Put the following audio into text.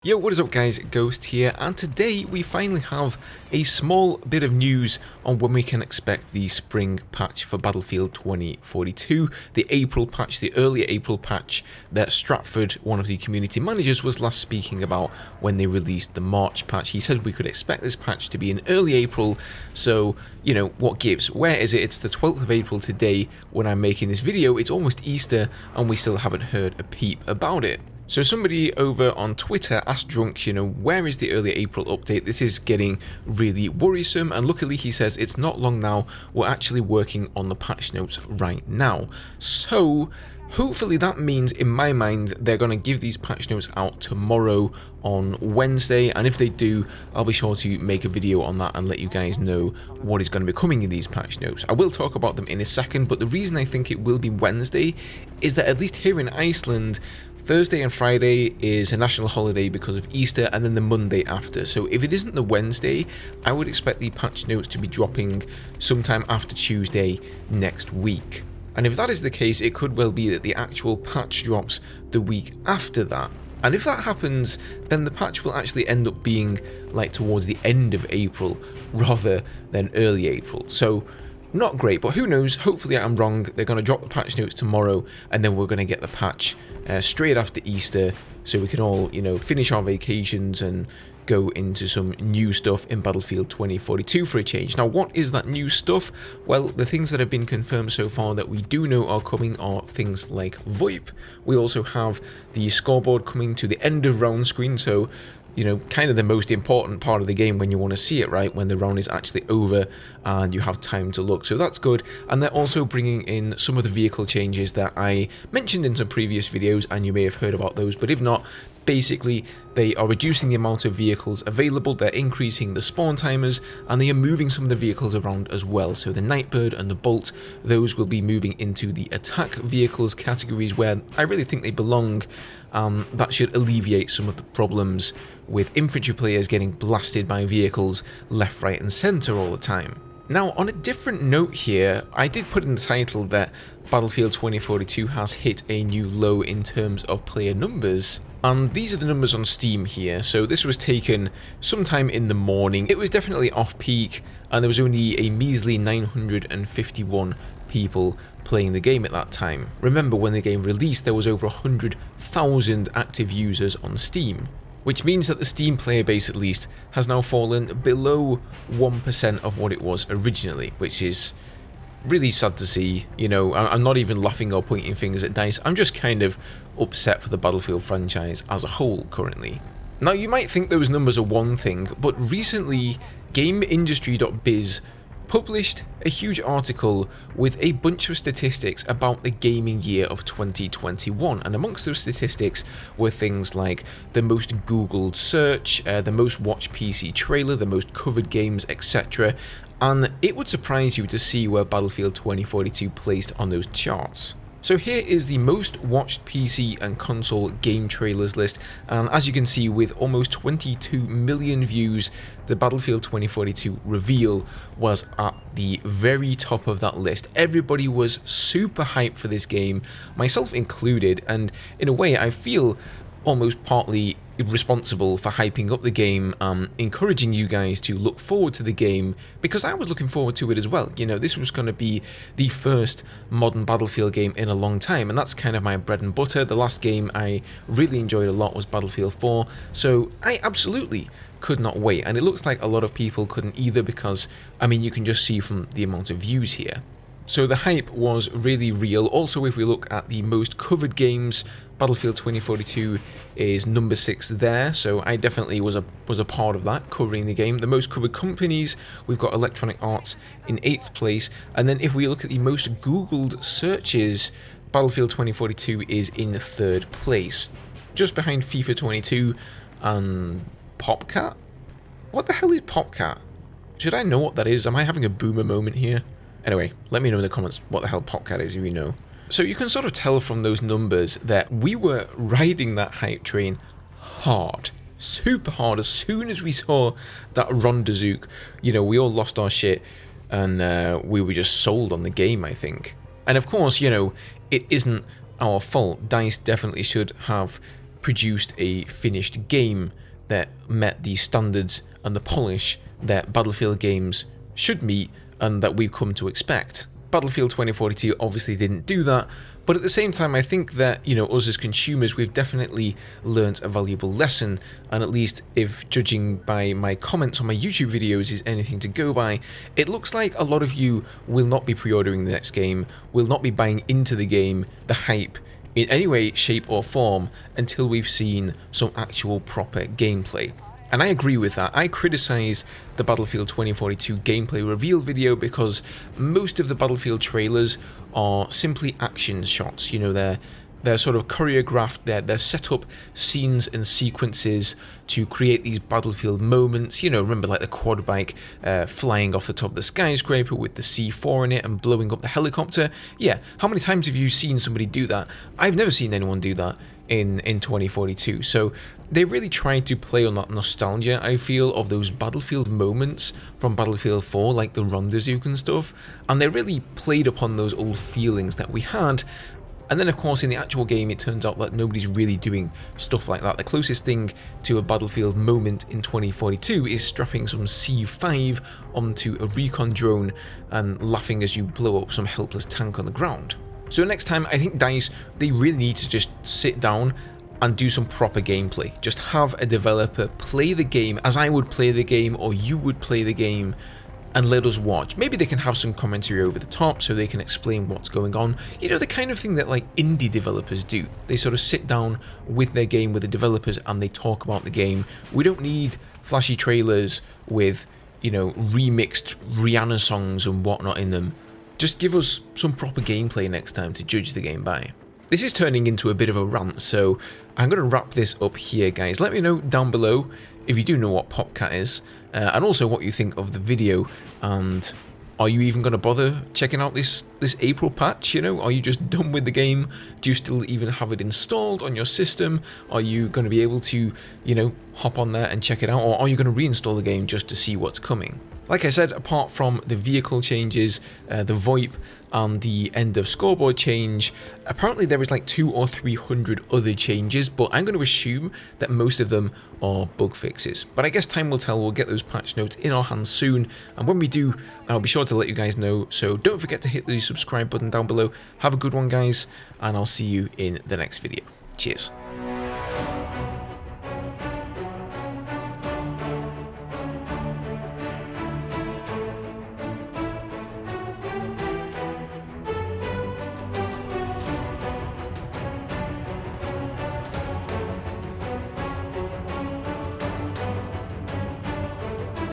Yo, what is up guys, Ghost here, and today we finally have a small bit of news on when we can expect the spring patch for Battlefield 2042, the April patch, the earlier April patch that Stratford, one of the community managers, was last speaking about when they released the March patch. He said we could expect this patch to be in early April, so, you know, what gives? Where is it? It's the 12th of April today when I'm making this video. It's almost Easter and we still haven't heard a peep about it. So somebody over on Twitter asked Drunks, you know, where is the early April update? This is getting really worrisome, and luckily he says it's not long now, we're actually working on the patch notes right now. So hopefully that means, in my mind, they're going to give these patch notes out tomorrow on Wednesday, and if they do, I'll be sure to make a video on that and let you guys know what is going to be coming in these patch notes. I will talk about them in a second, but the reason I think it will be Wednesday is that at least here in Iceland, Thursday and Friday is a national holiday because of Easter, and then the Monday after. So if it isn't the Wednesday, I would expect the patch notes to be dropping sometime after Tuesday next week. And if that is the case, it could well be that the actual patch drops the week after that. And if that happens, then the patch will actually end up being like towards the end of April rather than early April. So not great, but who knows? Hopefully I'm wrong. They're going to drop the patch notes tomorrow, and then we're going to get the patch straight after Easter, so we can all, you know, finish our vacations and go into some new stuff in Battlefield 2042 for a change. Now, what is that new stuff? Well, the things that have been confirmed so far that we do know are coming are things like VoIP. We also have the scoreboard coming to the end of round screen, so you know, kind of the most important part of the game when you want to see it, right? When the round is actually over and you have time to look. So that's good. And they're also bringing in some of the vehicle changes that I mentioned in some previous videos, and you may have heard about those. But if not, basically, they are reducing the amount of vehicles available, they're increasing the spawn timers, and they are moving some of the vehicles around as well. So the Nightbird and the Bolt, those will be moving into the attack vehicles categories where I really think they belong. That should alleviate some of the problems with infantry players getting blasted by vehicles left, right and centre all the time. Now, on a different note here, I did put in the title that Battlefield 2042 has hit a new low in terms of player numbers, and these are the numbers on Steam here. So this was taken sometime in the morning. It was definitely off-peak, and there was only a measly 951 people playing the game at that time. Remember, when the game released, there was over 100,000 active users on Steam, which means that the Steam player base, at least, has now fallen below 1% of what it was originally, which is really sad to see. You know, I'm not even laughing or pointing fingers at DICE, I'm just kind of upset for the Battlefield franchise as a whole currently. Now, you might think those numbers are one thing, but recently, GameIndustry.biz published a huge article with a bunch of statistics about the gaming year of 2021, and amongst those statistics were things like the most googled search, the most watched PC trailer, the most covered games, etc. And it would surprise you to see where Battlefield 2042 placed on those charts. So here is the most watched PC and console game trailers list, and as you can see, with almost 22 million views, the Battlefield 2042 reveal was at the very top of that list. Everybody was super hyped for this game, myself included, and in a way I feel almost partly responsible for hyping up the game, encouraging you guys to look forward to the game, because I was looking forward to it as well. You know, this was going to be the first modern Battlefield game in a long time, and that's kind of my bread and butter. The last game I really enjoyed a lot was Battlefield 4, so I absolutely could not wait, and it looks like a lot of people couldn't either, because, I mean, you can just see from the amount of views here. So the hype was really real. Also, if we look at the most covered games, Battlefield 2042 is number 6 there, so I definitely was a part of that, covering the game. The most covered companies, we've got Electronic Arts in 8th place, and then if we look at the most googled searches, Battlefield 2042 is in 3rd place, just behind FIFA 22 and Popcat? What the hell is Popcat? Should I know what that is? Am I having a boomer moment here? Anyway, let me know in the comments what the hell Popcat is if you know. So you can sort of tell from those numbers that we were riding that hype train hard, super hard. As soon as we saw that Rondazook, you know, we all lost our shit, and we were just sold on the game, I think. And of course, you know, it isn't our fault. DICE definitely should have produced a finished game that met the standards and the polish that Battlefield games should meet and that we've come to expect. Battlefield 2042 obviously didn't do that, but at the same time I think that, you know, us as consumers, we've definitely learnt a valuable lesson, and at least if judging by my comments on my YouTube videos is anything to go by, it looks like a lot of you will not be pre-ordering the next game, will not be buying into the game, the hype, in any way, shape or form, until we've seen some actual proper gameplay. And I agree with that. I criticised the Battlefield 2042 gameplay reveal video because most of the Battlefield trailers are simply action shots. You know, they're sort of choreographed, they're set up scenes and sequences to create these Battlefield moments. You know, remember like the quad bike flying off the top of the skyscraper with the C4 in it and blowing up the helicopter. Yeah, how many times have you seen somebody do that? I've never seen anyone do that in 2042. So they really tried to play on that nostalgia, I feel, of those Battlefield moments from Battlefield 4, like the rendezvous and stuff, and they really played upon those old feelings that we had. And then of course in the actual game it turns out that nobody's really doing stuff like that. The closest thing to a Battlefield moment in 2042 is strapping some C5 onto a recon drone and laughing as you blow up some helpless tank on the ground. So next time, I think DICE, they really need to just sit down and do some proper gameplay. Just have a developer play the game as I would play the game or you would play the game, and let us watch. Maybe they can have some commentary over the top so they can explain what's going on. You know, the kind of thing that like indie developers do. They sort of sit down with their game, with the developers, and they talk about the game. We don't need flashy trailers with, you know, remixed Rihanna songs and whatnot in them. Just give us some proper gameplay next time to judge the game by. This is turning into a bit of a rant, so I'm going to wrap this up here, guys. Let me know down below if you do know what PopCat is, and also what you think of the video, and are you even going to bother checking out this April patch? You know, are you just done with the game? Do you still even have it installed on your system? Are you going to be able to, you know, hop on there and check it out, or are you going to reinstall the game just to see what's coming? Like I said, apart from the vehicle changes, the VoIP, and the end of scoreboard change, apparently there is like 200 or 300 other changes, but I'm going to assume that most of them are bug fixes. But I guess time will tell. We'll get those patch notes in our hands soon, and when we do, I'll be sure to let you guys know. So don't forget to hit the subscribe button down below. Have a good one, guys, and I'll see you in the next video. Cheers.